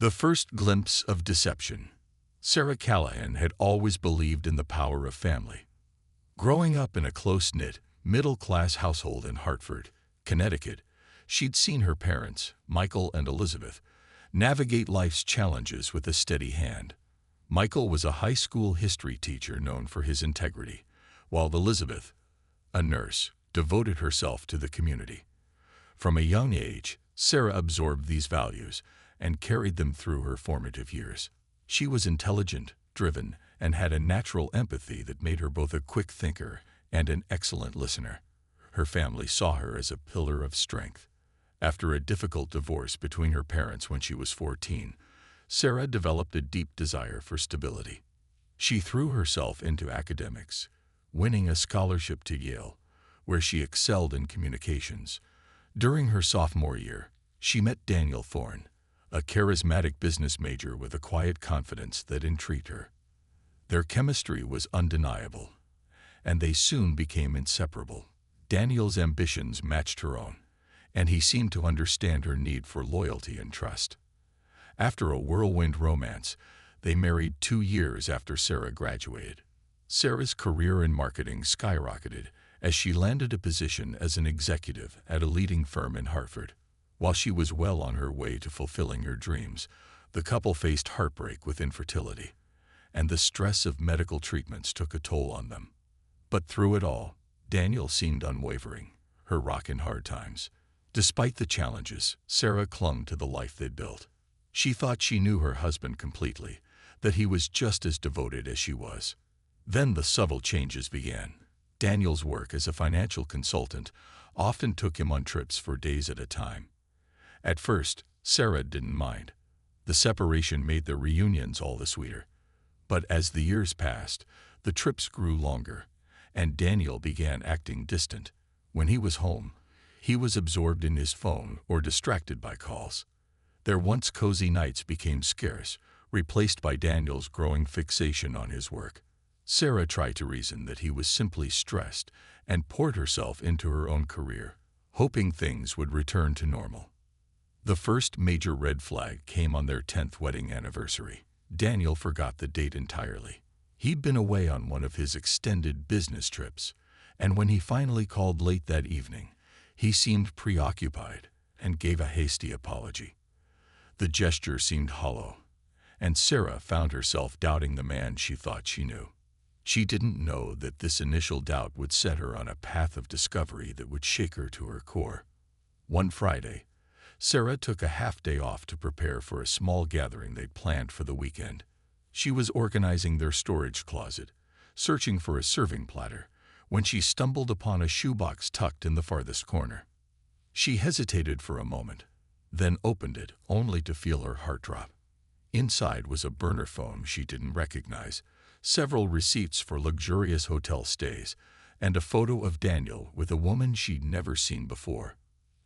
The first glimpse of deception. Sarah Callahan had always believed in the power of family. Growing up in a close-knit, middle-class household in Hartford, Connecticut, she'd seen her parents, Michael and Elizabeth, navigate life's challenges with a steady hand. Michael was a high school history teacher known for his integrity, while Elizabeth, a nurse, devoted herself to the community. From a young age, Sarah absorbed these values and carried them through her formative years. She was intelligent, driven, and had a natural empathy that made her both a quick thinker and an excellent listener. Her family saw her as a pillar of strength. After a difficult divorce between her parents when she was 14, Sarah developed a deep desire for stability. She threw herself into academics, winning a scholarship to Yale, where she excelled in communications. During her sophomore year, she met Daniel Thorne, a charismatic business major with a quiet confidence that intrigued her. Their chemistry was undeniable, and they soon became inseparable. Daniel's ambitions matched her own, and he seemed to understand her need for loyalty and trust. After a whirlwind romance, they married 2 years after Sarah graduated. Sarah's career in marketing skyrocketed as she landed a position as an executive at a leading firm in Hartford. While she was well on her way to fulfilling her dreams, the couple faced heartbreak with infertility, and the stress of medical treatments took a toll on them. But through it all, Daniel seemed unwavering, her rock in hard times. Despite the challenges, Sarah clung to the life they'd built. She thought she knew her husband completely, that he was just as devoted as she was. Then the subtle changes began. Daniel's work as a financial consultant often took him on trips for days at a time. At first, Sarah didn't mind. The separation made their reunions all the sweeter. But as the years passed, the trips grew longer, and Daniel began acting distant. When he was home, he was absorbed in his phone or distracted by calls. Their once cozy nights became scarce, replaced by Daniel's growing fixation on his work. Sarah tried to reason that he was simply stressed and poured herself into her own career, hoping things would return to normal. The first major red flag came on their 10th wedding anniversary. Daniel forgot the date entirely. He'd been away on one of his extended business trips, and when he finally called late that evening, he seemed preoccupied and gave a hasty apology. The gesture seemed hollow, and Sarah found herself doubting the man she thought she knew. She didn't know that this initial doubt would set her on a path of discovery that would shake her to her core. One Friday, Sarah took a half-day off to prepare for a small gathering they'd planned for the weekend. She was organizing their storage closet, searching for a serving platter, when she stumbled upon a shoebox tucked in the farthest corner. She hesitated for a moment, then opened it only to feel her heart drop. Inside was a burner phone she didn't recognize, several receipts for luxurious hotel stays, and a photo of Daniel with a woman she'd never seen before.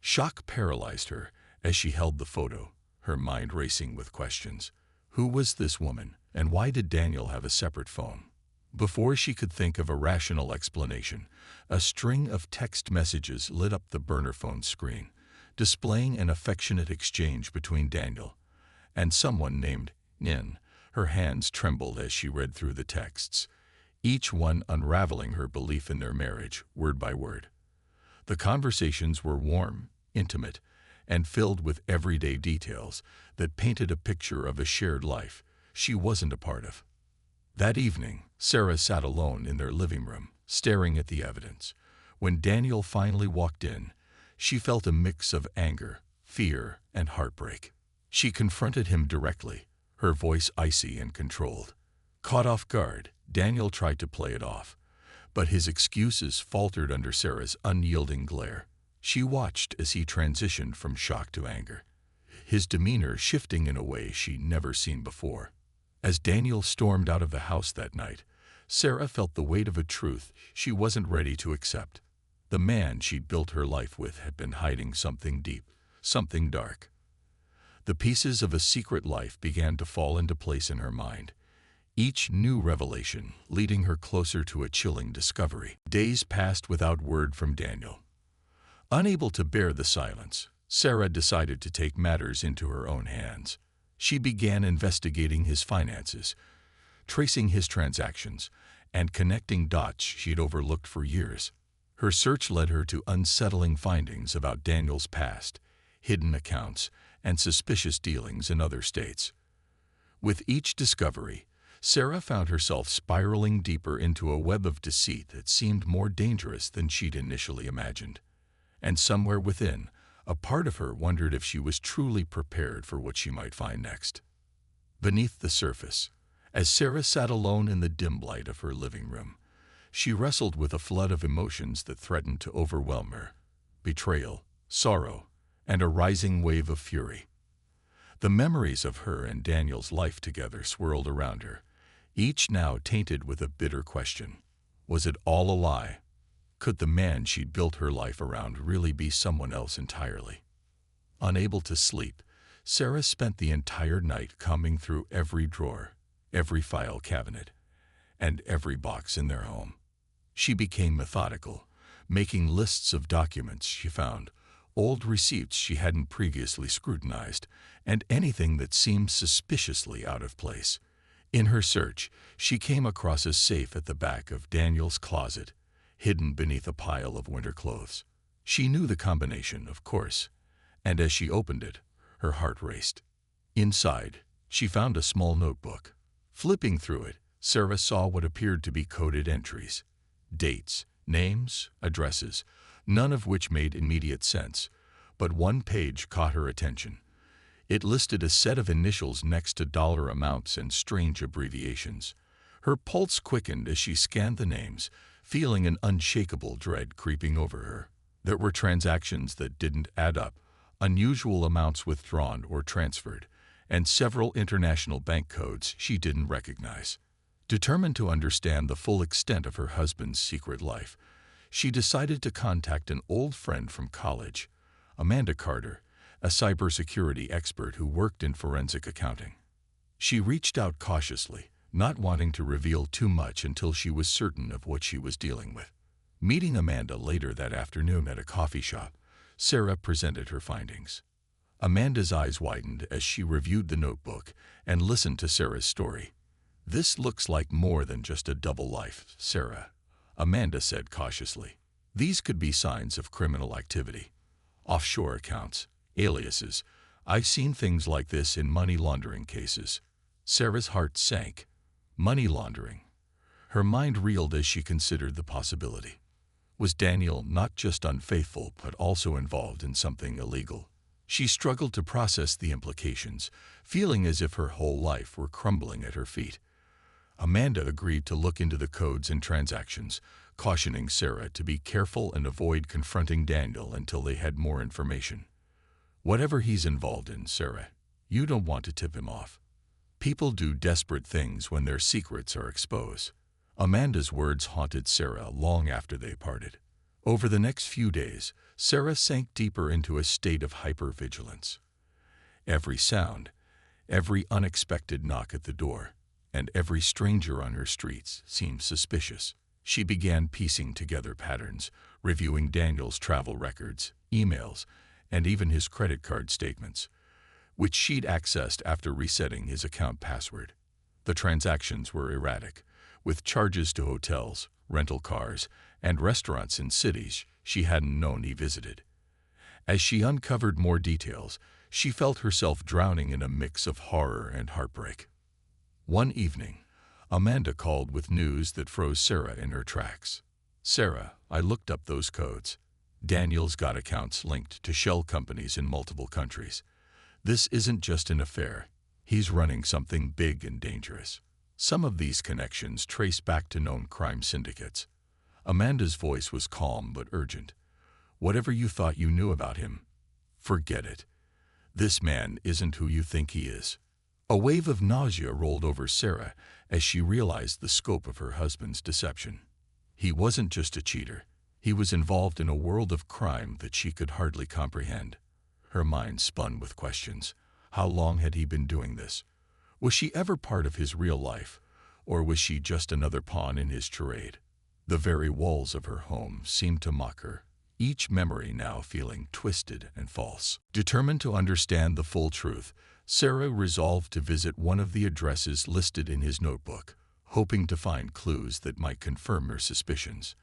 Shock paralyzed her as she held the photo, her mind racing with questions. Who was this woman, and why did Daniel have a separate phone? Before she could think of a rational explanation, a string of text messages lit up the burner phone screen, displaying an affectionate exchange between Daniel and someone named Nin. Her hands trembled as she read through the texts, each one unraveling her belief in their marriage, word by word. The conversations were warm, intimate, and filled with everyday details that painted a picture of a shared life she wasn't a part of. That evening, Sarah sat alone in their living room, staring at the evidence. When Daniel finally walked in, she felt a mix of anger, fear, and heartbreak. She confronted him directly, her voice icy and controlled. Caught off guard, Daniel tried to play it off, but his excuses faltered under Sarah's unyielding glare. She watched as he transitioned from shock to anger, his demeanor shifting in a way she'd never seen before. As Daniel stormed out of the house that night, Sarah felt the weight of a truth she wasn't ready to accept. The man she'd built her life with had been hiding something deep, something dark. The pieces of a secret life began to fall into place in her mind, each new revelation leading her closer to a chilling discovery. Days passed without word from Daniel. Unable to bear the silence, Sarah decided to take matters into her own hands. She began investigating his finances, tracing his transactions, and connecting dots she'd overlooked for years. Her search led her to unsettling findings about Daniel's past, hidden accounts, and suspicious dealings in other states. With each discovery, Sarah found herself spiraling deeper into a web of deceit that seemed more dangerous than she'd initially imagined. And somewhere within, a part of her wondered if she was truly prepared for what she might find next. Beneath the surface, as Sarah sat alone in the dim light of her living room, she wrestled with a flood of emotions that threatened to overwhelm her: betrayal, sorrow, and a rising wave of fury. The memories of her and Daniel's life together swirled around her, each now tainted with a bitter question. Was it all a lie? Could the man she'd built her life around really be someone else entirely? Unable to sleep, Sarah spent the entire night combing through every drawer, every file cabinet, and every box in their home. She became methodical, making lists of documents she found, old receipts she hadn't previously scrutinized, and anything that seemed suspiciously out of place. In her search, she came across a safe at the back of Daniel's closet, hidden beneath a pile of winter clothes. She knew the combination, of course, and as she opened it, her heart raced. Inside, she found a small notebook. Flipping through it, Sarah saw what appeared to be coded entries. Dates, names, addresses, none of which made immediate sense, but one page caught her attention. It listed a set of initials next to dollar amounts and strange abbreviations. Her pulse quickened as she scanned the names, feeling an unshakable dread creeping over her. There were transactions that didn't add up, unusual amounts withdrawn or transferred, and several international bank codes she didn't recognize. Determined to understand the full extent of her husband's secret life, she decided to contact an old friend from college, Amanda Carter, a cybersecurity expert who worked in forensic accounting. She reached out cautiously, not wanting to reveal too much until she was certain of what she was dealing with. Meeting Amanda later that afternoon at a coffee shop, Sarah presented her findings. Amanda's eyes widened as she reviewed the notebook and listened to Sarah's story. "This looks like more than just a double life, Sarah," Amanda said cautiously. "These could be signs of criminal activity. Offshore accounts, aliases. I've seen things like this in money laundering cases." Sarah's heart sank. Money laundering. Her mind reeled as she considered the possibility. Was Daniel not just unfaithful but also involved in something illegal? She struggled to process the implications, feeling as if her whole life were crumbling at her feet. Amanda agreed to look into the codes and transactions, cautioning Sarah to be careful and avoid confronting Daniel until they had more information. "Whatever he's involved in, Sarah, you don't want to tip him off. People do desperate things when their secrets are exposed." Amanda's words haunted Sarah long after they parted. Over the next few days, Sarah sank deeper into a state of hypervigilance. Every sound, every unexpected knock at the door, and every stranger on her streets seemed suspicious. She began piecing together patterns, reviewing Daniel's travel records, emails, and even his credit card statements, which she'd accessed after resetting his account password. The transactions were erratic, with charges to hotels, rental cars, and restaurants in cities she hadn't known he visited. As she uncovered more details, she felt herself drowning in a mix of horror and heartbreak. One evening, Amanda called with news that froze Sarah in her tracks. "Sarah, I looked up those codes. Daniel's got accounts linked to shell companies in multiple countries. This isn't just an affair. He's running something big and dangerous. Some of these connections trace back to known crime syndicates." Amanda's voice was calm but urgent. "Whatever you thought you knew about him, forget it. This man isn't who you think he is." A wave of nausea rolled over Sarah as she realized the scope of her husband's deception. He wasn't just a cheater. He was involved in a world of crime that she could hardly comprehend. Her mind spun with questions. How long had he been doing this? Was she ever part of his real life, or was she just another pawn in his charade? The very walls of her home seemed to mock her, each memory now feeling twisted and false. Determined to understand the full truth, Sarah resolved to visit one of the addresses listed in his notebook, hoping to find clues that might confirm her suspicions.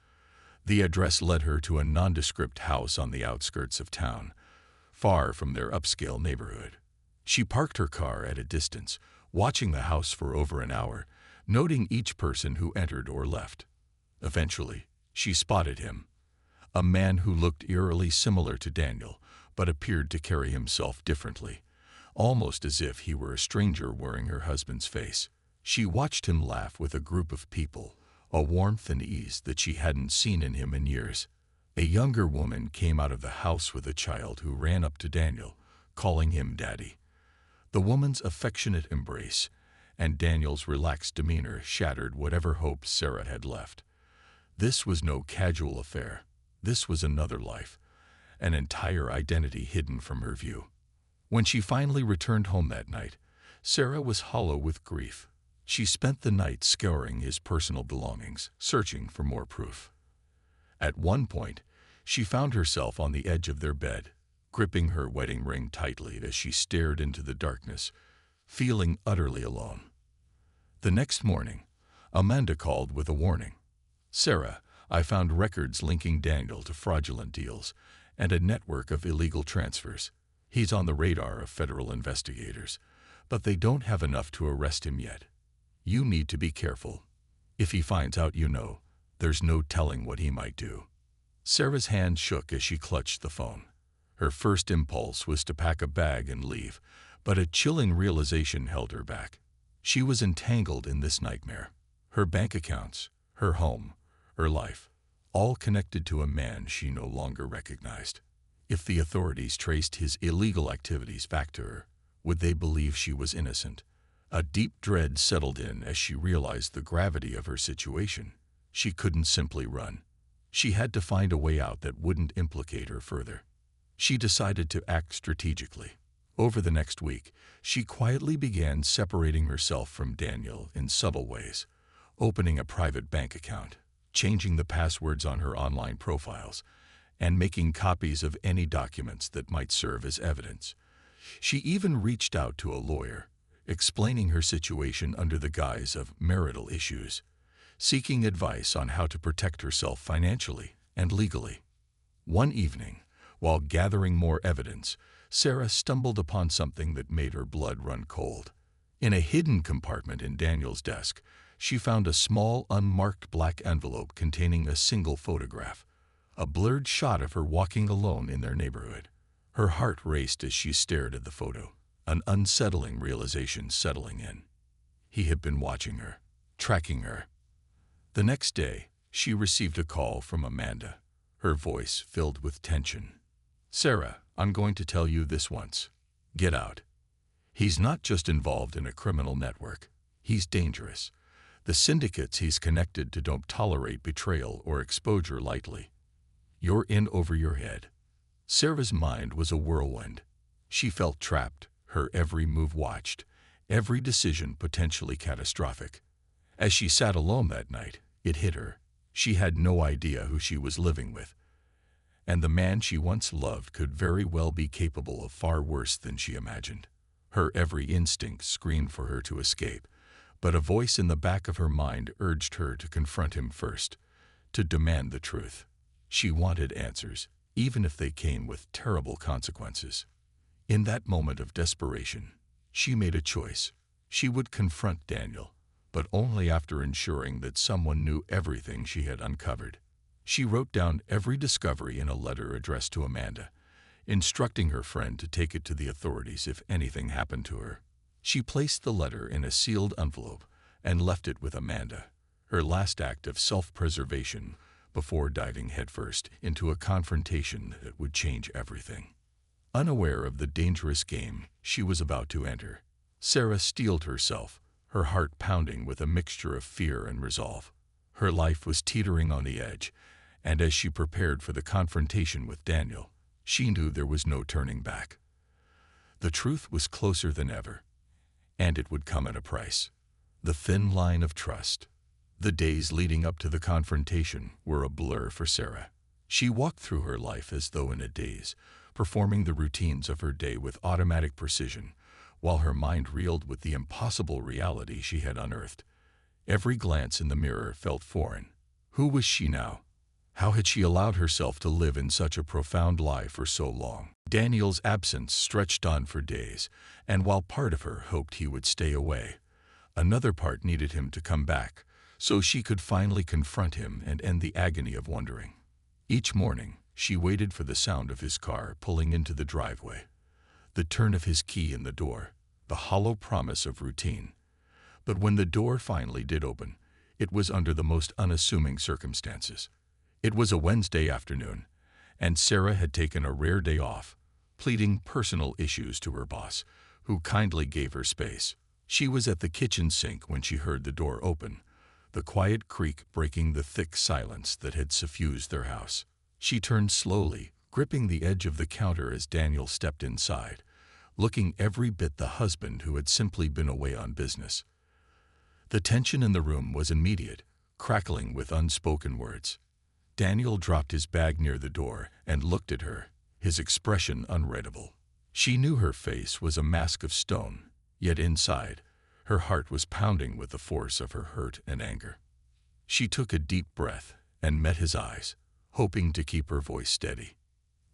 The address led her to a nondescript house on the outskirts of town, far from their upscale neighborhood. She parked her car at a distance, watching the house for over an hour, noting each person who entered or left. Eventually, she spotted him, a man who looked eerily similar to Daniel, but appeared to carry himself differently, almost as if he were a stranger wearing her husband's face. She watched him laugh with a group of people, a warmth and ease that she hadn't seen in him in years. A younger woman came out of the house with a child who ran up to Daniel, calling him Daddy. The woman's affectionate embrace and Daniel's relaxed demeanor shattered whatever hope Sarah had left. This was no casual affair. This was another life, an entire identity hidden from her view. When she finally returned home that night, Sarah was hollow with grief. She spent the night scouring his personal belongings, searching for more proof. At one point, she found herself on the edge of their bed, gripping her wedding ring tightly as she stared into the darkness, feeling utterly alone. The next morning, Amanda called with a warning. "Sarah, I found records linking Daniel to fraudulent deals and a network of illegal transfers. He's on the radar of federal investigators, but they don't have enough to arrest him yet. You need to be careful. If he finds out you know, there's no telling what he might do." Sarah's hand shook as she clutched the phone. Her first impulse was to pack a bag and leave, but a chilling realization held her back. She was entangled in this nightmare. Her bank accounts, her home, her life, all connected to a man she no longer recognized. If the authorities traced his illegal activities back to her, would they believe she was innocent? A deep dread settled in as she realized the gravity of her situation. She couldn't simply run. She had to find a way out that wouldn't implicate her further. She decided to act strategically. Over the next week, she quietly began separating herself from Daniel in subtle ways, opening a private bank account, changing the passwords on her online profiles, and making copies of any documents that might serve as evidence. She even reached out to a lawyer, explaining her situation under the guise of marital issues, seeking advice on how to protect herself financially and legally. One evening, while gathering more evidence, Sarah stumbled upon something that made her blood run cold. In a hidden compartment in Daniel's desk, she found a small, unmarked black envelope containing a single photograph, a blurred shot of her walking alone in their neighborhood. Her heart raced as she stared at the photo, an unsettling realization settling in. He had been watching her, tracking her. The next day, she received a call from Amanda, her voice filled with tension. "Sarah, I'm going to tell you this once. Get out. He's not just involved in a criminal network. He's dangerous. The syndicates he's connected to don't tolerate betrayal or exposure lightly. You're in over your head." Sarah's mind was a whirlwind. She felt trapped, her every move watched, every decision potentially catastrophic. As she sat alone that night, it hit her. She had no idea who she was living with, and the man she once loved could very well be capable of far worse than she imagined. Her every instinct screamed for her to escape, but a voice in the back of her mind urged her to confront him first, to demand the truth. She wanted answers, even if they came with terrible consequences. In that moment of desperation, she made a choice. She would confront Daniel, but only after ensuring that someone knew everything she had uncovered. She wrote down every discovery in a letter addressed to Amanda, instructing her friend to take it to the authorities if anything happened to her. She placed the letter in a sealed envelope and left it with Amanda, her last act of self-preservation before diving headfirst into a confrontation that would change everything. Unaware of the dangerous game she was about to enter, Sarah steeled herself, her heart pounding with a mixture of fear and resolve. Her life was teetering on the edge, and as she prepared for the confrontation with Daniel, she knew there was no turning back. The truth was closer than ever, and it would come at a price. The thin line of trust. The days leading up to the confrontation were a blur for Sarah. She walked through her life as though in a daze, performing the routines of her day with automatic precision, while her mind reeled with the impossible reality she had unearthed. Every glance in the mirror felt foreign. Who was she now? How had she allowed herself to live in such a profound lie for so long? Daniel's absence stretched on for days, and while part of her hoped he would stay away, another part needed him to come back so she could finally confront him and end the agony of wondering. Each morning, she waited for the sound of his car pulling into the driveway, the turn of his key in the door, the hollow promise of routine. But when the door finally did open, it was under the most unassuming circumstances. It was a Wednesday afternoon, and Sarah had taken a rare day off, pleading personal issues to her boss, who kindly gave her space. She was at the kitchen sink when she heard the door open, the quiet creak breaking the thick silence that had suffused their house. She turned slowly, gripping the edge of the counter as Daniel stepped inside, looking every bit the husband who had simply been away on business. The tension in the room was immediate, crackling with unspoken words. Daniel dropped his bag near the door and looked at her, his expression unreadable. She knew her face was a mask of stone, yet inside, her heart was pounding with the force of her hurt and anger. She took a deep breath and met his eyes, hoping to keep her voice steady.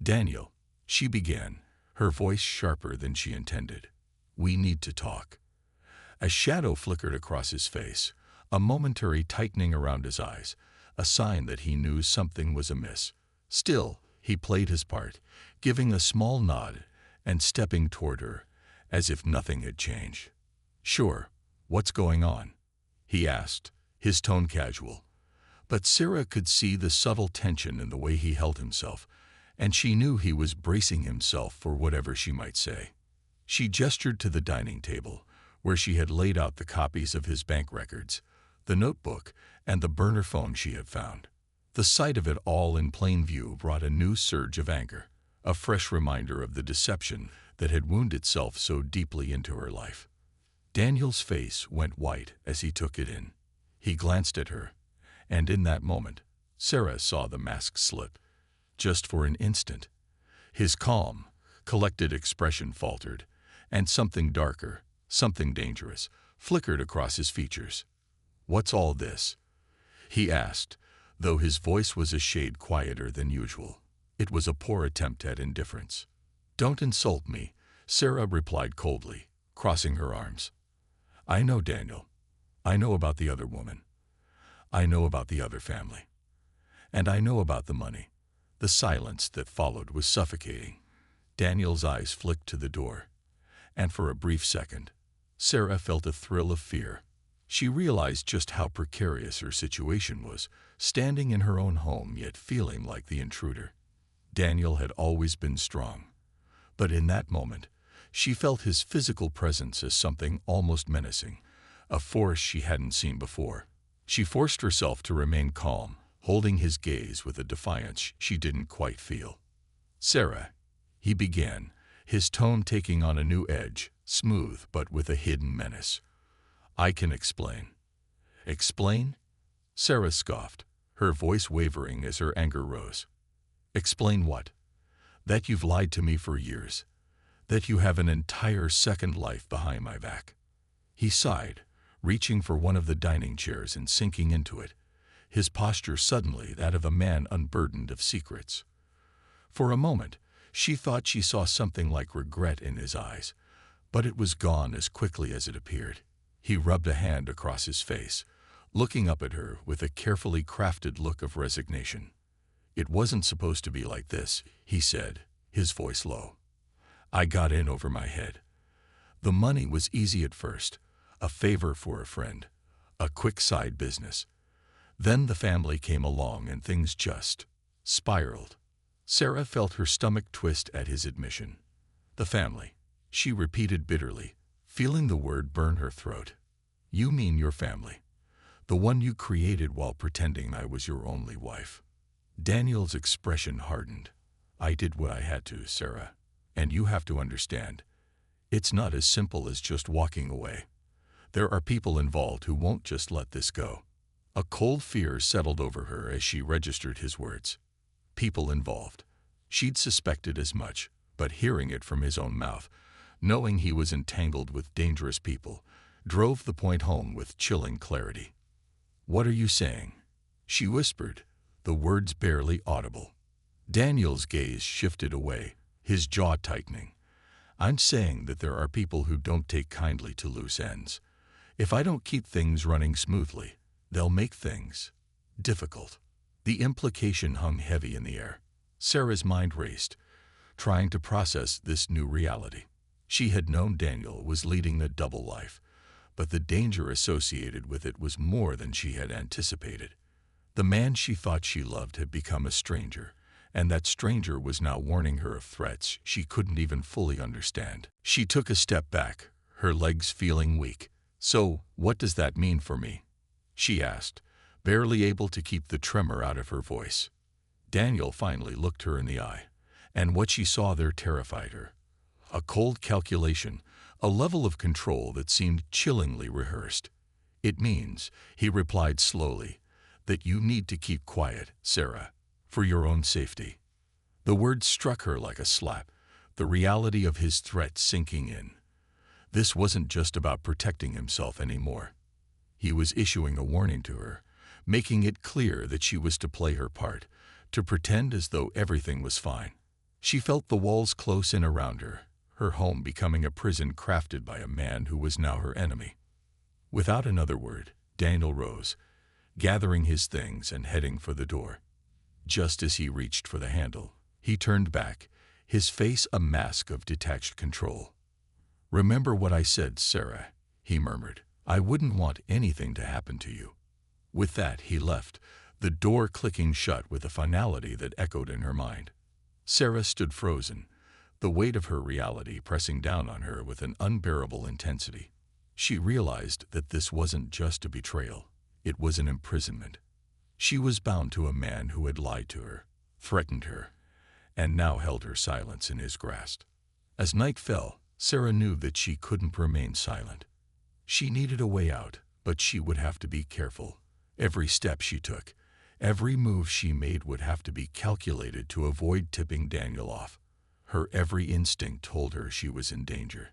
"Daniel," she began, her voice sharper than she intended. "We need to talk." A shadow flickered across his face, a momentary tightening around his eyes, a sign that he knew something was amiss. Still, he played his part, giving a small nod and stepping toward her, as if nothing had changed. "Sure, what's going on?" he asked, his tone casual. But Sarah could see the subtle tension in the way he held himself, and she knew he was bracing himself for whatever she might say. She gestured to the dining table, where she had laid out the copies of his bank records, the notebook, and the burner phone she had found. The sight of it all in plain view brought a new surge of anger, a fresh reminder of the deception that had wounded itself so deeply into her life. Daniel's face went white as he took it in. He glanced at her, and in that moment, Sarah saw the mask slip. Just for an instant, his calm, collected expression faltered, and something darker, something dangerous, flickered across his features. "What's all this?" he asked, though his voice was a shade quieter than usual. It was a poor attempt at indifference. "Don't insult me," Sarah replied coldly, crossing her arms. "I know, Daniel. I know about the other woman. I know about the other family. And I know about the money." The silence that followed was suffocating. Daniel's eyes flicked to the door, and for a brief second, Sarah felt a thrill of fear. She realized just how precarious her situation was, standing in her own home yet feeling like the intruder. Daniel had always been strong, but in that moment, she felt his physical presence as something almost menacing, a force she hadn't seen before. She forced herself to remain calm, holding his gaze with a defiance she didn't quite feel. "Sarah," he began, his tone taking on a new edge, smooth but with a hidden menace. "I can explain." "Explain?" Sarah scoffed, her voice wavering as her anger rose. "Explain what?" "That you've lied to me for years. That you have an entire second life behind my back." He sighed, reaching for one of the dining chairs and sinking into it, his posture suddenly that of a man unburdened of secrets. For a moment, she thought she saw something like regret in his eyes, but it was gone as quickly as it appeared. He rubbed a hand across his face, looking up at her with a carefully crafted look of resignation. "It wasn't supposed to be like this," he said, his voice low. "I got in over my head. The money was easy at first, a favor for a friend, a quick side business. Then the family came along and things just spiraled." Sarah felt her stomach twist at his admission. "The family," she repeated bitterly, feeling the word burn her throat. "You mean your family, the one you created while pretending I was your only wife." Daniel's expression hardened. "I did what I had to, Sarah, and you have to understand. It's not as simple as just walking away. There are people involved who won't just let this go." A cold fear settled over her as she registered his words. People involved. She'd suspected as much, but hearing it from his own mouth knowing he was entangled with dangerous people, drove the point home with chilling clarity. "What are you saying?" she whispered, the words barely audible. Daniel's gaze shifted away, his jaw tightening. "I'm saying that there are people who don't take kindly to loose ends. If I don't keep things running smoothly, they'll make things difficult." The implication hung heavy in the air. Sarah's mind raced, trying to process this new reality. She had known Daniel was leading a double life, but the danger associated with it was more than she had anticipated. The man she thought she loved had become a stranger, and that stranger was now warning her of threats she couldn't even fully understand. She took a step back, her legs feeling weak. "So, what does that mean for me?" she asked, barely able to keep the tremor out of her voice. Daniel finally looked her in the eye, and what she saw there terrified her. A cold calculation, a level of control that seemed chillingly rehearsed. "It means," he replied slowly, "that you need to keep quiet, Sarah, for your own safety." The words struck her like a slap, the reality of his threat sinking in. This wasn't just about protecting himself anymore. He was issuing a warning to her, making it clear that she was to play her part, to pretend as though everything was fine. She felt the walls close in around her, her home becoming a prison crafted by a man who was now her enemy. Without another word, Daniel rose, gathering his things and heading for the door. Just as he reached for the handle, he turned back, his face a mask of detached control. "Remember what I said, Sarah," he murmured. "I wouldn't want anything to happen to you." With that, he left, the door clicking shut with a finality that echoed in her mind. Sarah stood frozen, the weight of her reality pressing down on her with an unbearable intensity. She realized that this wasn't just a betrayal, it was an imprisonment. She was bound to a man who had lied to her, threatened her, and now held her silence in his grasp. As night fell, Sarah knew that she couldn't remain silent. She needed a way out, but she would have to be careful. Every step she took, every move she made would have to be calculated to avoid tipping Daniel off. Her every instinct told her she was in danger,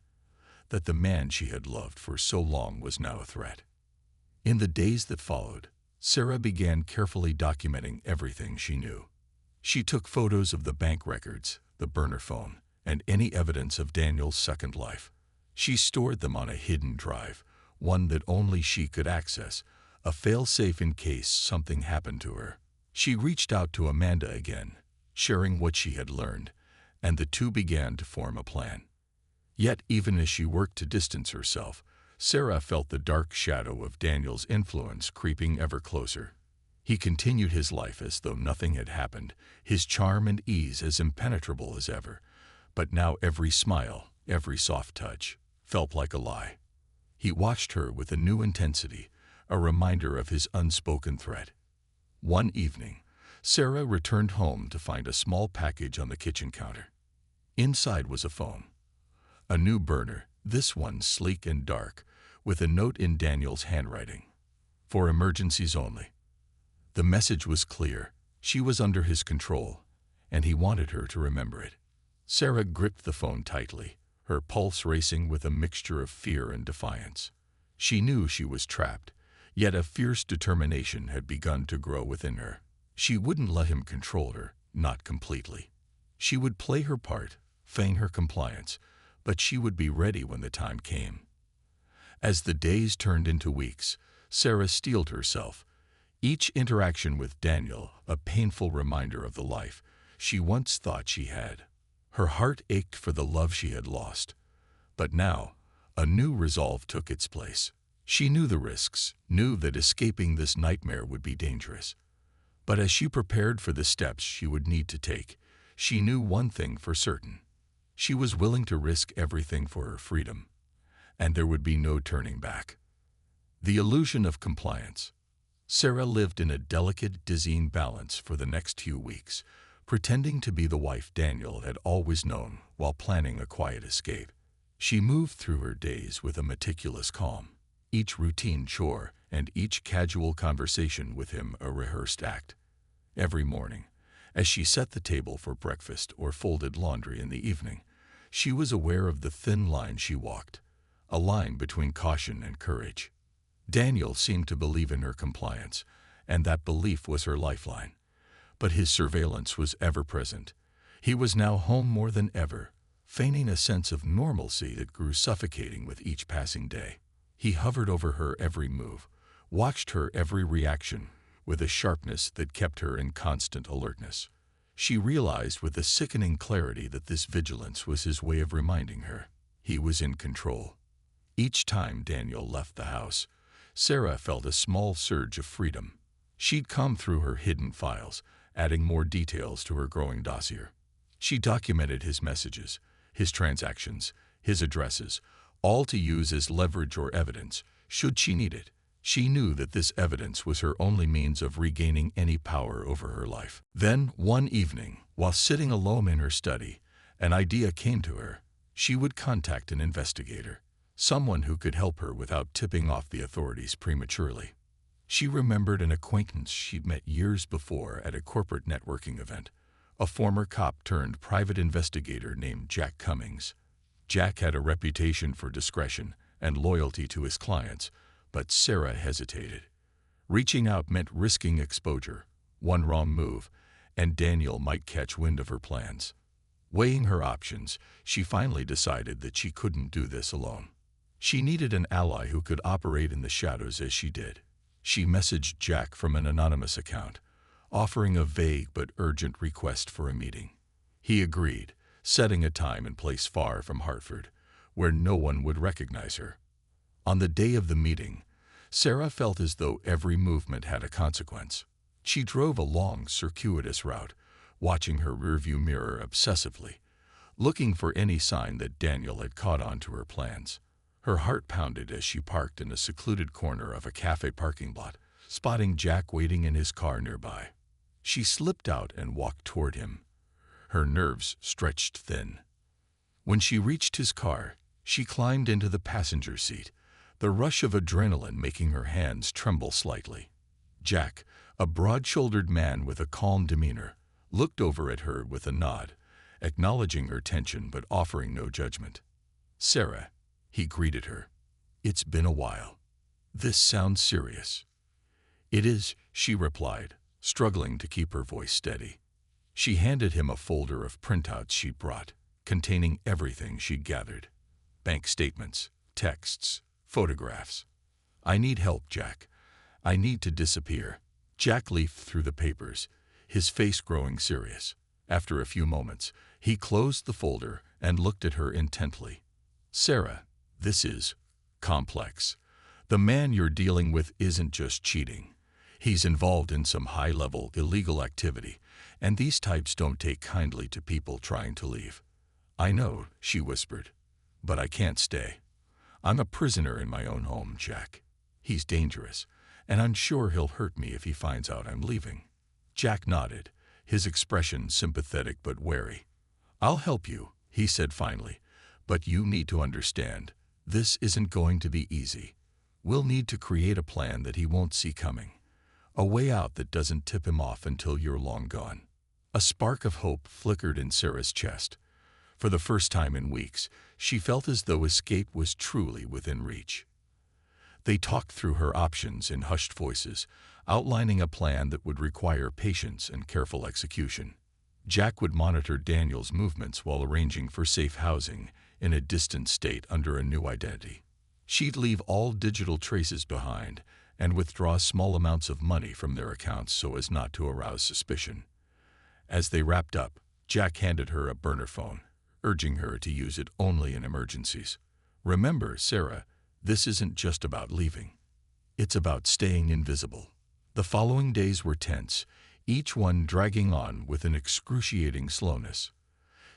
that the man she had loved for so long was now a threat. In the days that followed, Sarah began carefully documenting everything she knew. She took photos of the bank records, the burner phone, and any evidence of Daniel's second life. She stored them on a hidden drive, one that only she could access, a fail-safe in case something happened to her. She reached out to Amanda again, sharing what she had learned, and the two began to form a plan. Yet even as she worked to distance herself, Sarah felt the dark shadow of Daniel's influence creeping ever closer. He continued his life as though nothing had happened, his charm and ease as impenetrable as ever. But now every smile, every soft touch, felt like a lie. He watched her with a new intensity, a reminder of his unspoken threat. One evening, Sarah returned home to find a small package on the kitchen counter. Inside was a phone. A new burner, this one sleek and dark, with a note in Daniel's handwriting. "For emergencies only." The message was clear. She was under his control, and he wanted her to remember it. Sarah gripped the phone tightly, her pulse racing with a mixture of fear and defiance. She knew she was trapped, yet a fierce determination had begun to grow within her. She wouldn't let him control her, not completely. She would play her part, feign her compliance, but she would be ready when the time came. As the days turned into weeks, Sarah steeled herself, each interaction with Daniel a painful reminder of the life she once thought she had. Her heart ached for the love she had lost. But now, a new resolve took its place. She knew the risks, knew that escaping this nightmare would be dangerous. But as she prepared for the steps she would need to take, she knew one thing for certain. She was willing to risk everything for her freedom, and there would be no turning back. The illusion of compliance. Sarah lived in a delicate, dizzying balance for the next few weeks, pretending to be the wife Daniel had always known while planning a quiet escape. She moved through her days with a meticulous calm, each routine chore and each casual conversation with him a rehearsed act. Every morning, as she set the table for breakfast or folded laundry in the evening, She was aware of the thin line she walked, a line between caution and courage. Daniel seemed to believe in her compliance, and that belief was her lifeline. But his surveillance was ever present. He was now home more than ever, feigning a sense of normalcy that grew suffocating with each passing day. He hovered over her every move, watched her every reaction with a sharpness that kept her in constant alertness. She realized with a sickening clarity that this vigilance was his way of reminding her he was in control. Each time Daniel left the house, Sarah felt a small surge of freedom. She'd come through her hidden files, adding more details to her growing dossier. She documented his messages, his transactions, his addresses, all to use as leverage or evidence, should she need it. She knew that this evidence was her only means of regaining any power over her life. Then, one evening, while sitting alone in her study, an idea came to her. She would contact an investigator, someone who could help her without tipping off the authorities prematurely. She remembered an acquaintance she'd met years before at a corporate networking event, a former cop-turned-private investigator named Jack Cummings. Jack had a reputation for discretion and loyalty to his clients, but Sarah hesitated. Reaching out meant risking exposure. One wrong move, and Daniel might catch wind of her plans. Weighing her options, she finally decided that she couldn't do this alone. She needed an ally who could operate in the shadows as she did. She messaged Jack from an anonymous account, offering a vague but urgent request for a meeting. He agreed, setting a time and place far from Hartford, where no one would recognize her. On the day of the meeting, Sarah felt as though every movement had a consequence. She drove a long, circuitous route, watching her rearview mirror obsessively, looking for any sign that Daniel had caught on to her plans. Her heart pounded as she parked in a secluded corner of a cafe parking lot, spotting Jack waiting in his car nearby. She slipped out and walked toward him, her nerves stretched thin. When she reached his car, she climbed into the passenger seat, the rush of adrenaline making her hands tremble slightly. Jack, a broad-shouldered man with a calm demeanor, looked over at her with a nod, acknowledging her tension but offering no judgment. "Sarah," he greeted her. "It's been a while. This sounds serious." "It is," she replied, struggling to keep her voice steady. She handed him a folder of printouts she'd brought, containing everything she'd gathered. Bank statements, texts, photographs. "I need help, Jack. I need to disappear." Jack leafed through the papers, his face growing serious. After a few moments, he closed the folder and looked at her intently. "Sarah, this is complex. The man you're dealing with isn't just cheating. He's involved in some high-level illegal activity, and these types don't take kindly to people trying to leave." "I know," she whispered, "but I can't stay. I'm a prisoner in my own home, Jack. He's dangerous, and I'm sure he'll hurt me if he finds out I'm leaving." Jack nodded, his expression sympathetic but wary. "I'll help you," he said finally, "but you need to understand, this isn't going to be easy. We'll need to create a plan that he won't see coming, a way out that doesn't tip him off until you're long gone." A spark of hope flickered in Sarah's chest. For the first time in weeks, she felt as though escape was truly within reach. They talked through her options in hushed voices, outlining a plan that would require patience and careful execution. Jack would monitor Daniel's movements while arranging for safe housing in a distant state under a new identity. She'd leave all digital traces behind and withdraw small amounts of money from their accounts so as not to arouse suspicion. As they wrapped up, Jack handed her a burner phone, urging her to use it only in emergencies. "Remember, Sarah, this isn't just about leaving. It's about staying invisible." The following days were tense, each one dragging on with an excruciating slowness.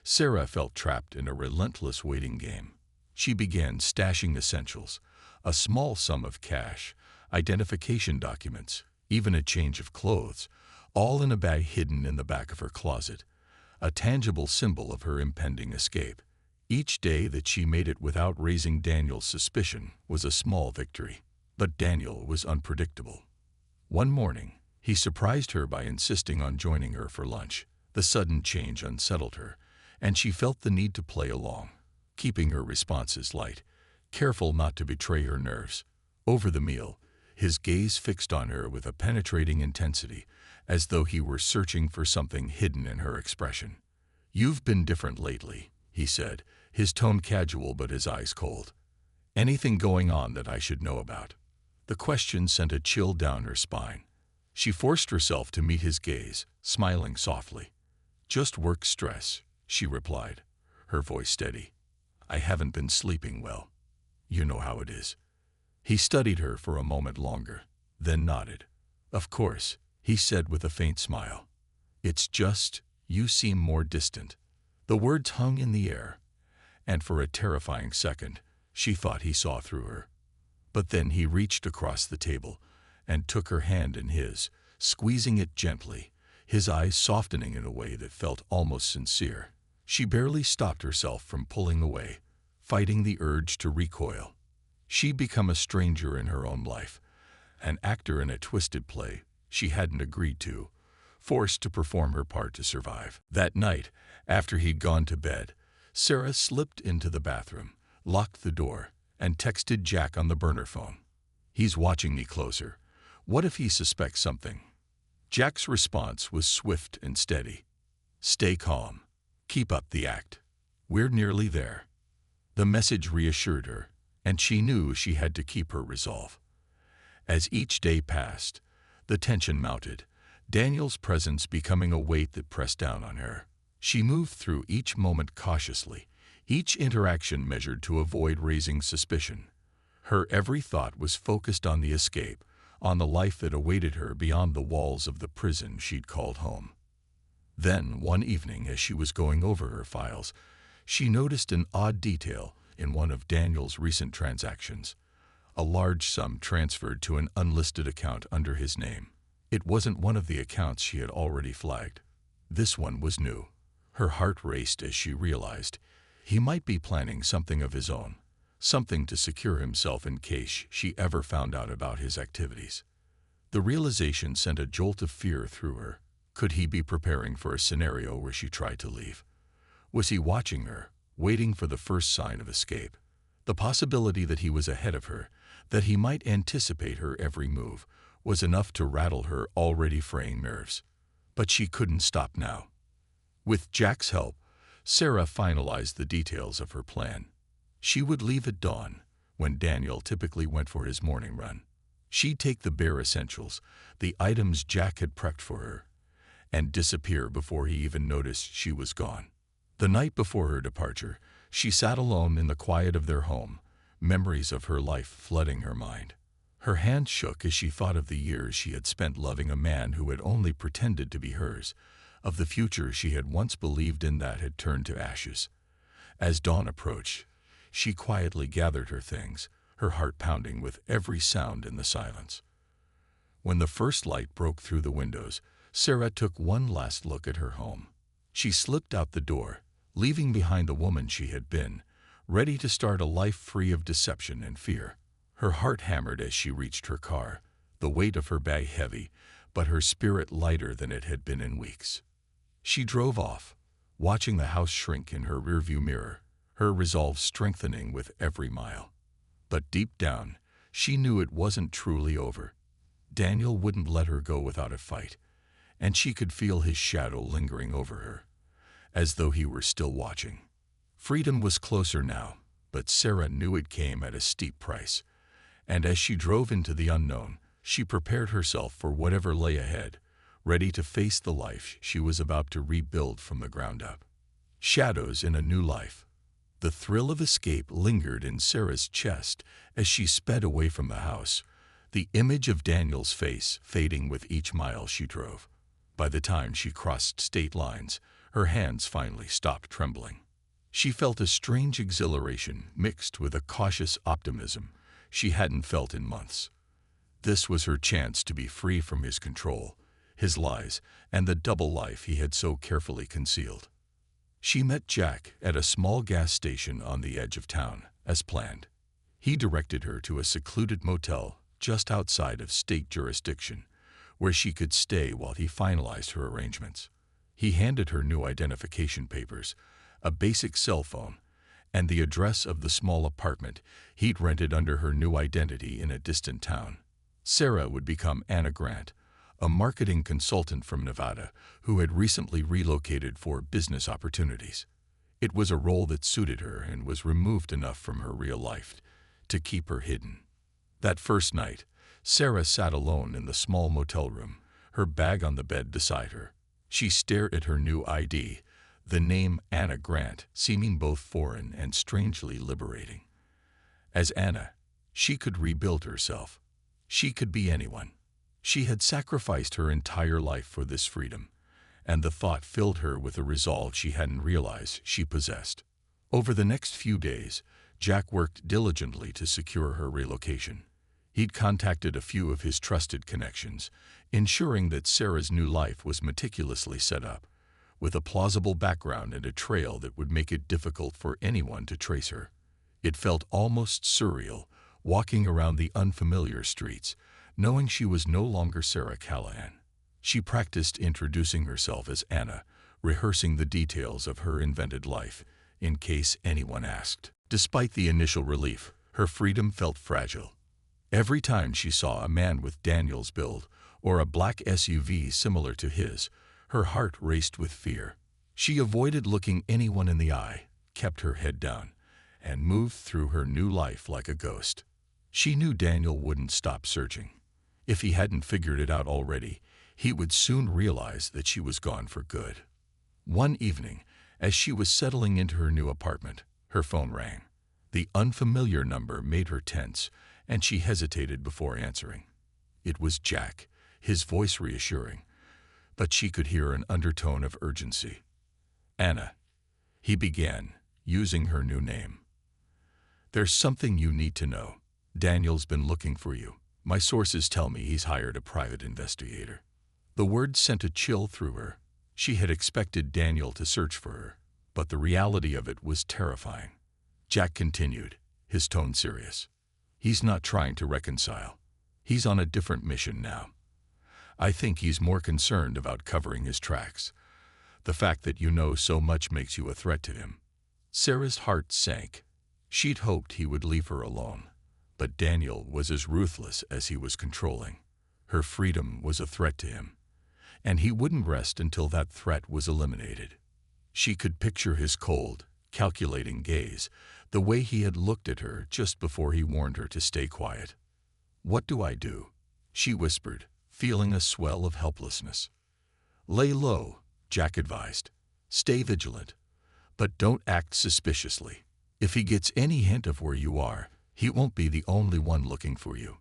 Sarah felt trapped in a relentless waiting game. She began stashing essentials, a small sum of cash, identification documents, even a change of clothes, all in a bag hidden in the back of her closet, a tangible symbol of her impending escape. Each day that she made it without raising Daniel's suspicion was a small victory. But Daniel was unpredictable. One morning, he surprised her by insisting on joining her for lunch. The sudden change unsettled her, and she felt the need to play along, keeping her responses light, careful not to betray her nerves. Over the meal, his gaze fixed on her with a penetrating intensity, as though he were searching for something hidden in her expression. "You've been different lately," he said, his tone casual but his eyes cold. "Anything going on that I should know about?" The question sent a chill down her spine. She forced herself to meet his gaze, smiling softly. "Just work stress," she replied, her voice steady. "I haven't been sleeping well. You know how it is." He studied her for a moment longer, then nodded. "Of course," he said with a faint smile. "It's just, you seem more distant." The words hung in the air, and for a terrifying second, she thought he saw through her. But then he reached across the table and took her hand in his, squeezing it gently, his eyes softening in a way that felt almost sincere. She barely stopped herself from pulling away, fighting the urge to recoil. She'd become a stranger in her own life, an actor in a twisted play she hadn't agreed to, forced to perform her part to survive. That night, after he'd gone to bed, Sarah slipped into the bathroom, locked the door, and texted Jack on the burner phone. "He's watching me closer. What if he suspects something?" Jack's response was swift and steady. "Stay calm. Keep up the act. We're nearly there." The message reassured her, and she knew she had to keep her resolve. As each day passed, the tension mounted, Daniel's presence becoming a weight that pressed down on her. She moved through each moment cautiously, each interaction measured to avoid raising suspicion. Her every thought was focused on the escape, on the life that awaited her beyond the walls of the prison she'd called home. Then, one evening, as she was going over her files, she noticed an odd detail in one of Daniel's recent transactions. A large sum transferred to an unlisted account under his name. It wasn't one of the accounts she had already flagged. This one was new. Her heart raced as she realized he might be planning something of his own, something to secure himself in case she ever found out about his activities. The realization sent a jolt of fear through her. Could he be preparing for a scenario where she tried to leave? Was he watching her, waiting for the first sign of escape? The possibility that he was ahead of her, that he might anticipate her every move, was enough to rattle her already fraying nerves. But she couldn't stop now. With Jack's help, Sarah finalized the details of her plan. She would leave at dawn, when Daniel typically went for his morning run. She'd take the bare essentials, the items Jack had prepped for her, and disappear before he even noticed she was gone. The night before her departure, she sat alone in the quiet of their home, memories of her life flooding her mind. Her hand shook as she thought of the years she had spent loving a man who had only pretended to be hers, of the future she had once believed in that had turned to ashes. As dawn approached, she quietly gathered her things, her heart pounding with every sound in the silence. When the first light broke through the windows, Sarah took one last look at her home. She slipped out the door, leaving behind the woman she had been, ready to start a life free of deception and fear. Her heart hammered as she reached her car, the weight of her bag heavy, but her spirit lighter than it had been in weeks. She drove off, watching the house shrink in her rearview mirror, her resolve strengthening with every mile. But deep down, she knew it wasn't truly over. Daniel wouldn't let her go without a fight, and she could feel his shadow lingering over her, as though he were still watching. Freedom was closer now, but Sarah knew it came at a steep price, and as she drove into the unknown, she prepared herself for whatever lay ahead, ready to face the life she was about to rebuild from the ground up. Shadows in a new life. The thrill of escape lingered in Sarah's chest as she sped away from the house, the image of Daniel's face fading with each mile she drove. By the time she crossed state lines, her hands finally stopped trembling. She felt a strange exhilaration mixed with a cautious optimism she hadn't felt in months. This was her chance to be free from his control, his lies, and the double life he had so carefully concealed. She met Jack at a small gas station on the edge of town, as planned. He directed her to a secluded motel just outside of state jurisdiction, where she could stay while he finalized her arrangements. He handed her new identification papers, a basic cell phone, and the address of the small apartment he'd rented under her new identity in a distant town. Sarah would become Anna Grant, a marketing consultant from Nevada who had recently relocated for business opportunities. It was a role that suited her and was removed enough from her real life to keep her hidden. That first night, Sarah sat alone in the small motel room, her bag on the bed beside her. She stared at her new ID, the name Anna Grant seeming both foreign and strangely liberating. As Anna, she could rebuild herself. She could be anyone. She had sacrificed her entire life for this freedom, and the thought filled her with a resolve she hadn't realized she possessed. Over the next few days, Jack worked diligently to secure her relocation. He'd contacted a few of his trusted connections, ensuring that Sarah's new life was meticulously set up, with a plausible background and a trail that would make it difficult for anyone to trace her. It felt almost surreal, walking around the unfamiliar streets, knowing she was no longer Sarah Callahan. She practiced introducing herself as Anna, rehearsing the details of her invented life, in case anyone asked. Despite the initial relief, her freedom felt fragile. Every time she saw a man with Daniel's build, or a black SUV similar to his, her heart raced with fear. She avoided looking anyone in the eye, kept her head down, and moved through her new life like a ghost. She knew Daniel wouldn't stop searching. If he hadn't figured it out already, he would soon realize that she was gone for good. One evening, as she was settling into her new apartment, her phone rang. The unfamiliar number made her tense, and she hesitated before answering. It was Jack, his voice reassuring, but she could hear an undertone of urgency. "Anna," he began, using her new name. "There's something you need to know. Daniel's been looking for you. My sources tell me he's hired a private investigator." The words sent a chill through her. She had expected Daniel to search for her, but the reality of it was terrifying. Jack continued, his tone serious. "He's not trying to reconcile. He's on a different mission now. I think he's more concerned about covering his tracks. The fact that you know so much makes you a threat to him." Sarah's heart sank. She'd hoped he would leave her alone, but Daniel was as ruthless as he was controlling. Her freedom was a threat to him, and he wouldn't rest until that threat was eliminated. She could picture his cold, calculating gaze, the way he had looked at her just before he warned her to stay quiet. "What do I do?" she whispered, feeling a swell of helplessness. "Lay low," Jack advised. "Stay vigilant, but don't act suspiciously. If he gets any hint of where you are, he won't be the only one looking for you."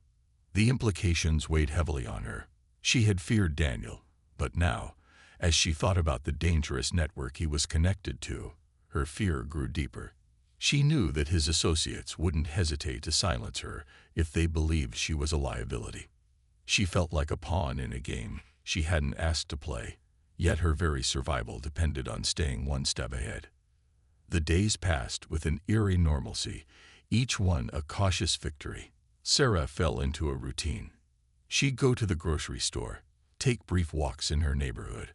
The implications weighed heavily on her. She had feared Daniel, but now, as she thought about the dangerous network he was connected to, her fear grew deeper. She knew that his associates wouldn't hesitate to silence her if they believed she was a liability. She felt like a pawn in a game she hadn't asked to play, yet her very survival depended on staying one step ahead. The days passed with an eerie normalcy, each one a cautious victory. Sarah fell into a routine. She'd go to the grocery store, take brief walks in her neighborhood,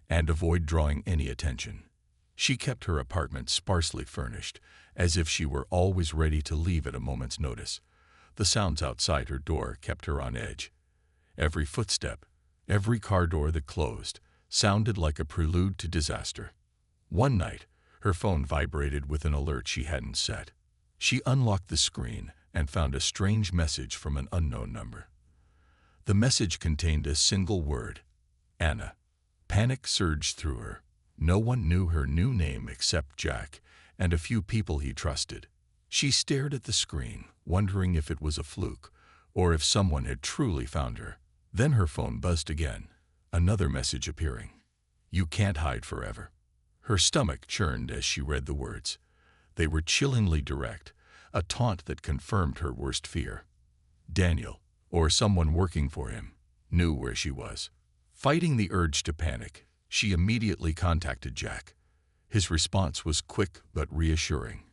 and avoid drawing any attention. She kept her apartment sparsely furnished, as if she were always ready to leave at a moment's notice. The sounds outside her door kept her on edge. Every footstep, every car door that closed, sounded like a prelude to disaster. One night, her phone vibrated with an alert she hadn't set. She unlocked the screen and found a strange message from an unknown number. The message contained a single word, "Anna." Panic surged through her. No one knew her new name except Jack and a few people he trusted. She stared at the screen, wondering if it was a fluke or if someone had truly found her. Then her phone buzzed again, another message appearing. "You can't hide forever." Her stomach churned as she read the words. They were chillingly direct, a taunt that confirmed her worst fear. Daniel, or someone working for him, knew where she was. Fighting the urge to panic, she immediately contacted Jack. His response was quick but reassuring.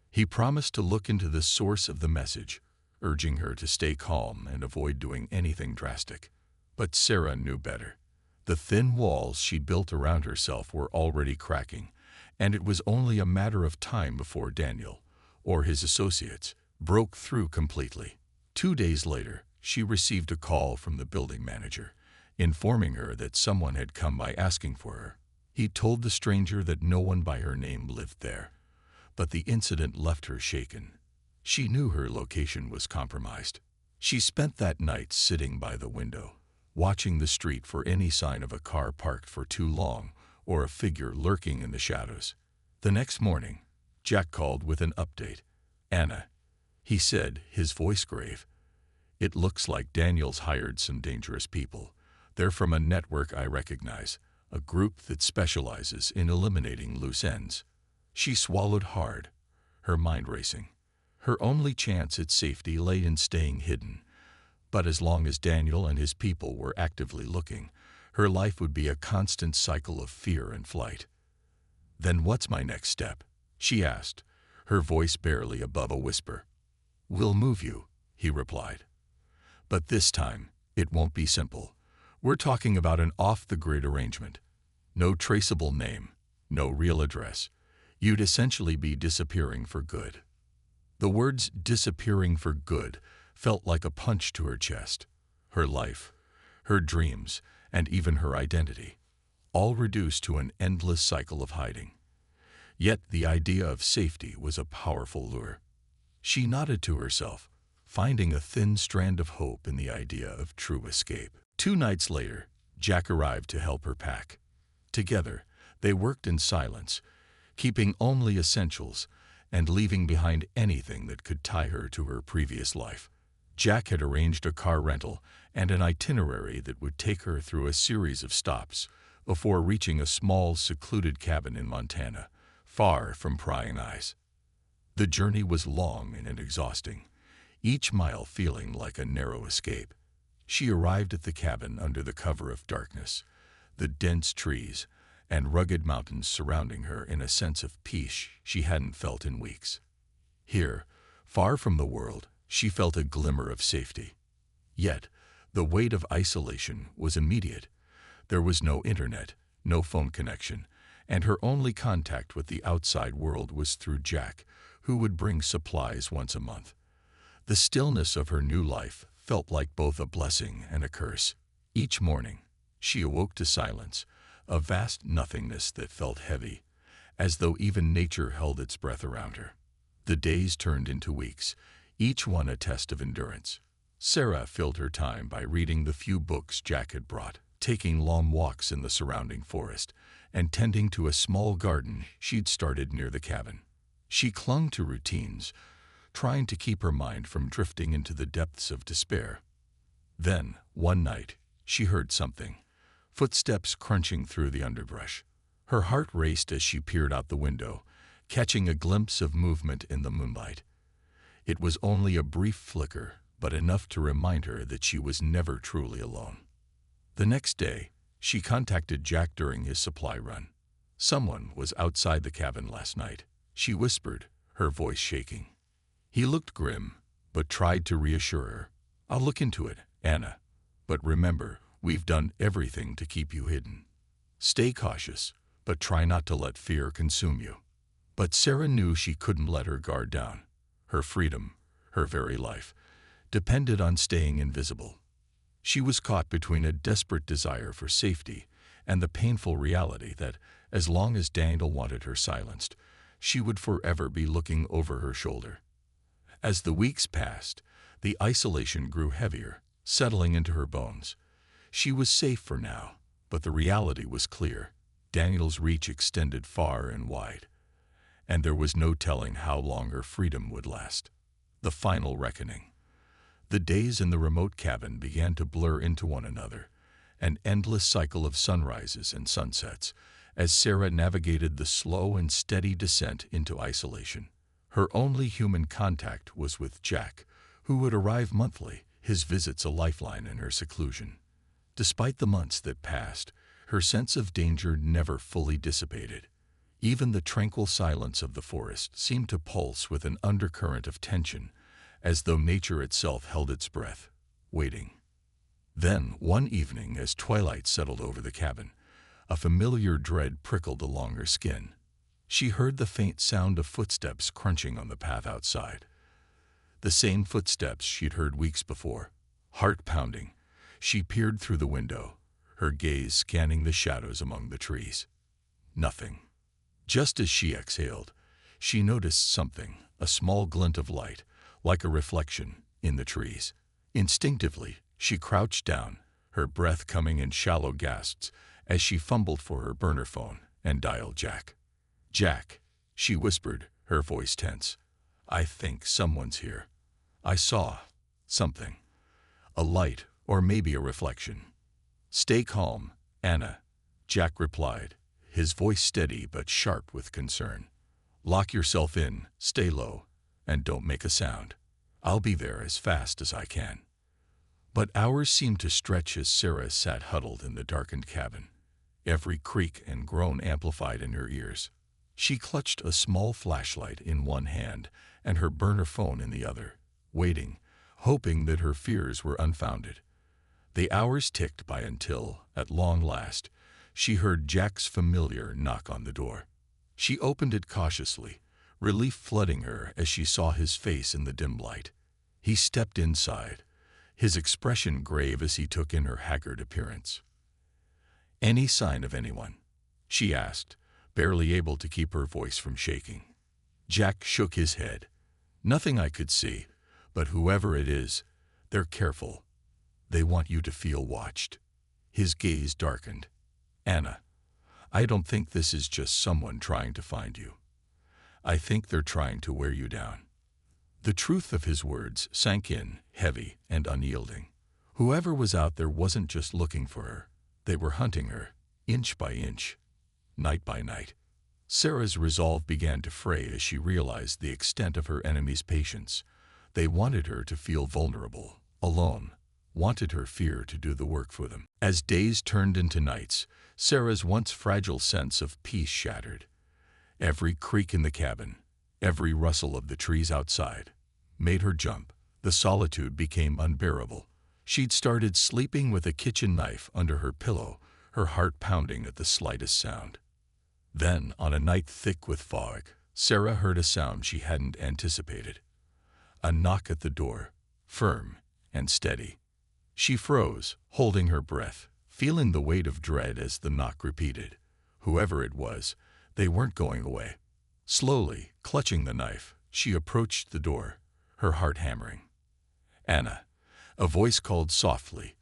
He promised to look into the source of the message, urging her to stay calm and avoid doing anything drastic. But Sarah knew better. The thin walls she'd built around herself were already cracking, and it was only a matter of time before Daniel, or his associates, broke through completely. 2 days later, she received a call from the building manager, informing her that someone had come by asking for her. He told the stranger that no one by her name lived there, but the incident left her shaken. She knew her location was compromised. She spent that night sitting by the window, watching the street for any sign of a car parked for too long or a figure lurking in the shadows. The next morning, Jack called with an update. "Anna," he said, his voice grave, "it looks like Daniel's hired some dangerous people. They're from a network I recognize, a group that specializes in eliminating loose ends." She swallowed hard, her mind racing. Her only chance at safety lay in staying hidden. But as long as Daniel and his people were actively looking, her life would be a constant cycle of fear and flight. "Then what's my next step?" she asked, her voice barely above a whisper. "We'll move you," he replied. "But this time, it won't be simple. We're talking about an off-the-grid arrangement. No traceable name, no real address. You'd essentially be disappearing for good." The words "disappearing for good" felt like a punch to her chest. Her life, her dreams, and even her identity, all reduced to an endless cycle of hiding. Yet the idea of safety was a powerful lure. She nodded to herself, finding a thin strand of hope in the idea of true escape. 2 nights later, Jack arrived to help her pack. Together, they worked in silence, keeping only essentials and leaving behind anything that could tie her to her previous life. Jack had arranged a car rental and an itinerary that would take her through a series of stops before reaching a small, secluded cabin in Montana, far from prying eyes. The journey was long and exhausting, each mile feeling like a narrow escape. She arrived at the cabin under the cover of darkness, the dense trees and rugged mountains surrounding her in a sense of peace she hadn't felt in weeks. Here, far from the world, she felt a glimmer of safety. Yet, the weight of isolation was immediate. There was no internet, no phone connection, and her only contact with the outside world was through Jack, who would bring supplies once a month. The stillness of her new life felt like both a blessing and a curse. Each morning, she awoke to silence, a vast nothingness that felt heavy, as though even nature held its breath around her. The days turned into weeks, each one a test of endurance. Sarah filled her time by reading the few books Jack had brought, taking long walks in the surrounding forest, and tending to a small garden she'd started near the cabin. She clung to routines, trying to keep her mind from drifting into the depths of despair. Then, one night, she heard something. Footsteps crunching through the underbrush. Her heart raced as she peered out the window, catching a glimpse of movement in the moonlight. It was only a brief flicker, but enough to remind her that she was never truly alone. The next day, she contacted Jack during his supply run. "Someone was outside the cabin last night," she whispered, her voice shaking. He looked grim, but tried to reassure her. "I'll look into it, Anna. But remember, we've done everything to keep you hidden. Stay cautious, but try not to let fear consume you." But Sarah knew she couldn't let her guard down. Her freedom, her very life, depended on staying invisible. She was caught between a desperate desire for safety and the painful reality that, as long as Daniel wanted her silenced, she would forever be looking over her shoulder. As the weeks passed, the isolation grew heavier, settling into her bones. She was safe for now, but the reality was clear. Daniel's reach extended far and wide, and there was no telling how long her freedom would last. The final reckoning. The days in the remote cabin began to blur into one another, an endless cycle of sunrises and sunsets, as Sarah navigated the slow and steady descent into isolation. Her only human contact was with Jack, who would arrive monthly, his visits a lifeline in her seclusion. Despite the months that passed, her sense of danger never fully dissipated. Even the tranquil silence of the forest seemed to pulse with an undercurrent of tension, as though nature itself held its breath, waiting. Then, one evening, as twilight settled over the cabin, a familiar dread prickled along her skin. She heard the faint sound of footsteps crunching on the path outside. The same footsteps she'd heard weeks before. Heart pounding, she peered through the window, her gaze scanning the shadows among the trees. Nothing. Just as she exhaled, she noticed something, a small glint of light, like a reflection, in the trees. Instinctively, she crouched down, her breath coming in shallow gasps as she fumbled for her burner phone and dialed Jack. "Jack," she whispered, her voice tense. "I think someone's here. I saw something. A light, or maybe a reflection." "Stay calm, Anna," Jack replied, his voice steady but sharp with concern. "Lock yourself in, stay low, and don't make a sound. I'll be there as fast as I can." But hours seemed to stretch as Sarah sat huddled in the darkened cabin, every creak and groan amplified in her ears. She clutched a small flashlight in one hand and her burner phone in the other, waiting, hoping that her fears were unfounded. The hours ticked by until, at long last, she heard Jack's familiar knock on the door. She opened it cautiously, relief flooding her as she saw his face in the dim light. He stepped inside, his expression grave as he took in her haggard appearance. "Any sign of anyone?" she asked, barely able to keep her voice from shaking. Jack shook his head. "Nothing I could see, but whoever it is, they're careful. They want you to feel watched." His gaze darkened. "Anna, I don't think this is just someone trying to find you. I think they're trying to wear you down." The truth of his words sank in, heavy and unyielding. Whoever was out there wasn't just looking for her. They were hunting her, inch by inch, night by night. Sarah's resolve began to fray as she realized the extent of her enemy's patience. They wanted her to feel vulnerable, alone, wanted her fear to do the work for them. As days turned into nights, Sarah's once fragile sense of peace shattered. Every creak in the cabin, every rustle of the trees outside, made her jump. The solitude became unbearable. She'd started sleeping with a kitchen knife under her pillow, her heart pounding at the slightest sound. Then, on a night thick with fog, Sarah heard a sound she hadn't anticipated. A knock at the door, firm and steady. She froze, holding her breath, feeling the weight of dread as the knock repeated. Whoever it was, they weren't going away. Slowly, clutching the knife, she approached the door, her heart hammering. "Anna," a voice called softly,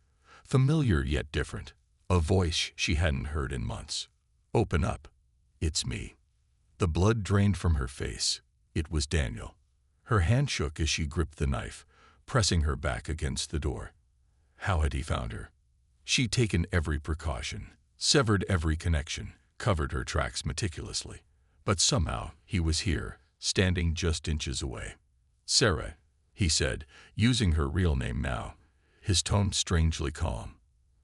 familiar yet different, a voice she hadn't heard in months. "Open up. It's me." The blood drained from her face. It was Daniel. Her hand shook as she gripped the knife, pressing her back against the door. How had he found her? She'd taken every precaution, severed every connection, covered her tracks meticulously. But somehow he was here, standing just inches away. "Sarah," he said, using her real name now, his tone strangely calm.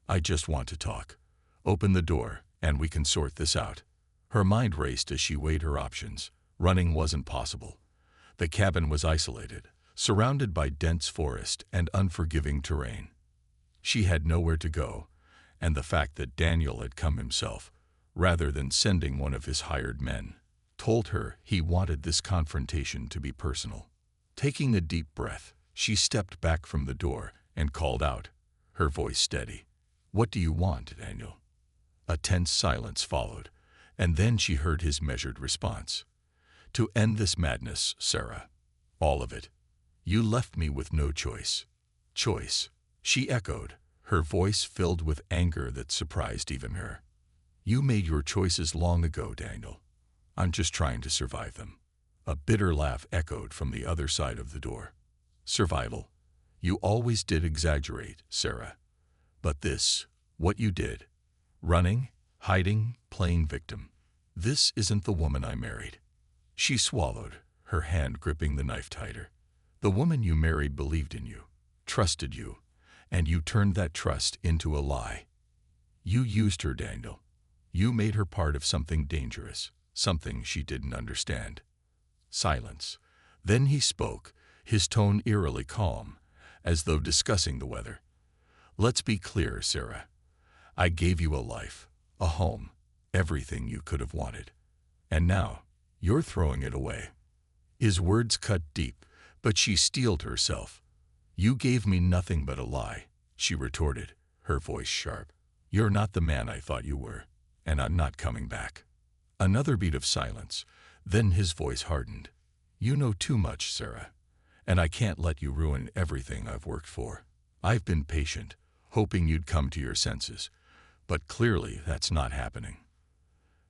"I just want to talk. Open the door, and we can sort this out." Her mind raced as she weighed her options. Running wasn't possible. The cabin was isolated, surrounded by dense forest and unforgiving terrain. She had nowhere to go, and the fact that Daniel had come himself, rather than sending one of his hired men, told her he wanted this confrontation to be personal. Taking a deep breath, she stepped back from the door and called out, her voice steady. "What do you want, Daniel?" A tense silence followed, and then she heard his measured response. "To end this madness, Sarah. All of it. You left me with no choice." "Choice," she echoed, her voice filled with anger that surprised even her. "You made your choices long ago, Daniel. I'm just trying to survive them." A bitter laugh echoed from the other side of the door. "Survival? You always did exaggerate, Sarah. But this, what you did, running, hiding, playing victim, this isn't the woman I married." She swallowed, her hand gripping the knife tighter. "The woman you married believed in you, trusted you, and you turned that trust into a lie. You used her, Daniel. You made her part of something dangerous, something she didn't understand." Silence. Then he spoke, his tone eerily calm, as though discussing the weather. "Let's be clear, Sarah. I gave you a life, a home, everything you could have wanted. And now, You're throwing it away." His words cut deep, but she steeled herself. "You gave me nothing but a lie," she retorted, her voice sharp. "You're not the man I thought you were, and I'm not coming back." Another beat of silence, then his voice hardened. "You know too much, Sarah, and I can't let you ruin everything I've worked for. I've been patient, hoping you'd come to your senses, but clearly that's not happening."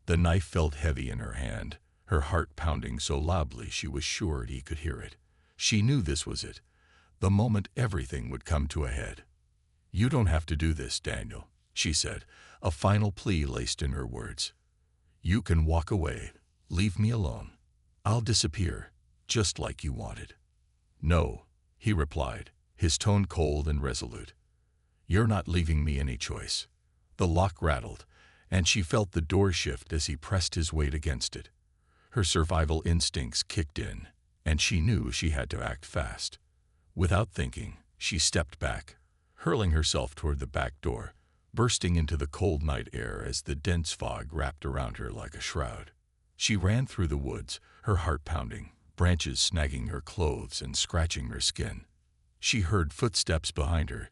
The knife felt heavy in her hand, her heart pounding so loudly she was sure he could hear it. She knew this was it, the moment everything would come to a head. "You don't have to do this, Daniel," she said, a final plea laced in her words. "You can walk away, leave me alone. I'll disappear, just like you wanted." "No," he replied, his tone cold and resolute. "You're not leaving me any choice." The lock rattled, and she felt the door shift as he pressed his weight against it. Her survival instincts kicked in, and she knew she had to act fast. Without thinking, she stepped back, hurling herself toward the back door, bursting into the cold night air as the dense fog wrapped around her like a shroud. She ran through the woods, her heart pounding, branches snagging her clothes and scratching her skin. She heard footsteps behind her,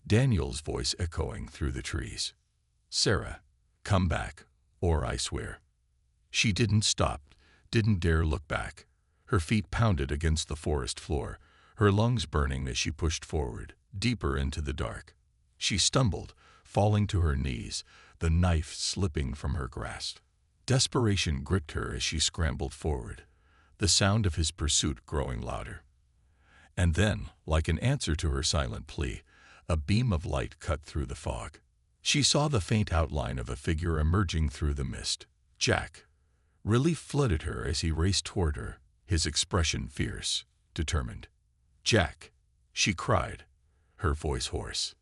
Daniel's voice echoing through the trees. "Sarah, come back, or I swear." She didn't stop, didn't dare look back. Her feet pounded against the forest floor, her lungs burning as she pushed forward, deeper into the dark. She stumbled, falling to her knees, the knife slipping from her grasp. Desperation gripped her as she scrambled forward, the sound of his pursuit growing louder. And then, like an answer to her silent plea, a beam of light cut through the fog. She saw the faint outline of a figure emerging through the mist. Jack. Relief flooded her as he raced toward her, his expression fierce, determined. "Jack," she cried, her voice hoarse.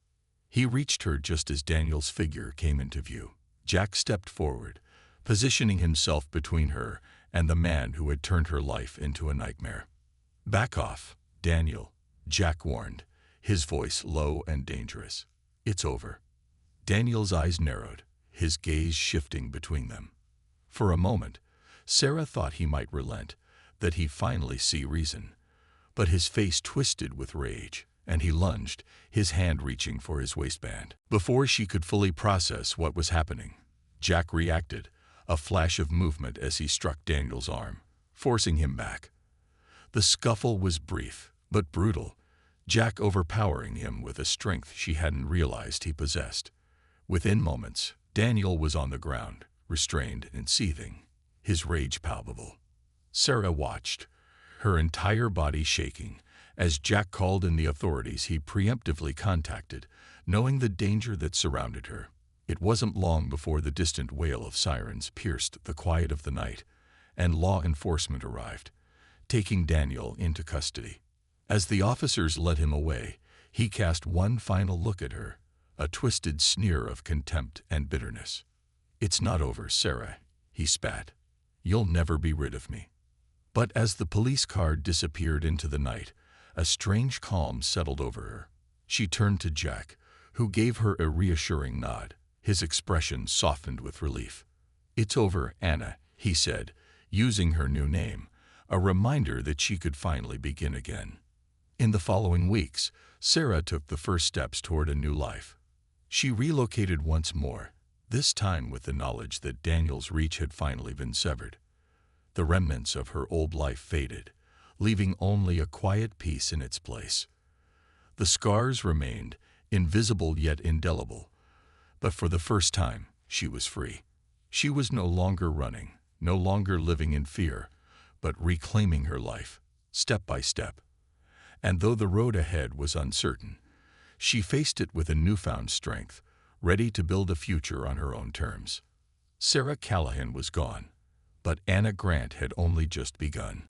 He reached her just as Daniel's figure came into view. Jack stepped forward, positioning himself between her and the man who had turned her life into a nightmare. "Back off, Daniel," Jack warned, his voice low and dangerous. "It's over." Daniel's eyes narrowed, his gaze shifting between them. For a moment, Sarah thought he might relent, that he'd finally see reason. But his face twisted with rage, and he lunged, his hand reaching for his waistband. Before she could fully process what was happening, Jack reacted, a flash of movement as he struck Daniel's arm, forcing him back. The scuffle was brief, but brutal, Jack overpowering him with a strength she hadn't realized he possessed. Within moments, Daniel was on the ground, restrained and seething, his rage palpable. Sarah watched, her entire body shaking, as Jack called in the authorities he preemptively contacted, knowing the danger that surrounded her. It wasn't long before the distant wail of sirens pierced the quiet of the night, and law enforcement arrived, taking Daniel into custody. As the officers led him away, he cast one final look at her, a twisted sneer of contempt and bitterness. "It's not over, Sarah," he spat. "You'll never be rid of me." But as the police car disappeared into the night, a strange calm settled over her. She turned to Jack, who gave her a reassuring nod, his expression softened with relief. "It's over, Anna," he said, using her new name, a reminder that she could finally begin again. In the following weeks, Sarah took the first steps toward a new life. She relocated once more, this time with the knowledge that Daniel's reach had finally been severed. The remnants of her old life faded, leaving only a quiet peace in its place. The scars remained, invisible yet indelible, but for the first time, she was free. She was no longer running, no longer living in fear, but reclaiming her life, step by step. And though the road ahead was uncertain, she faced it with a newfound strength, ready to build a future on her own terms. Sarah Callahan was gone, but Anna Grant had only just begun.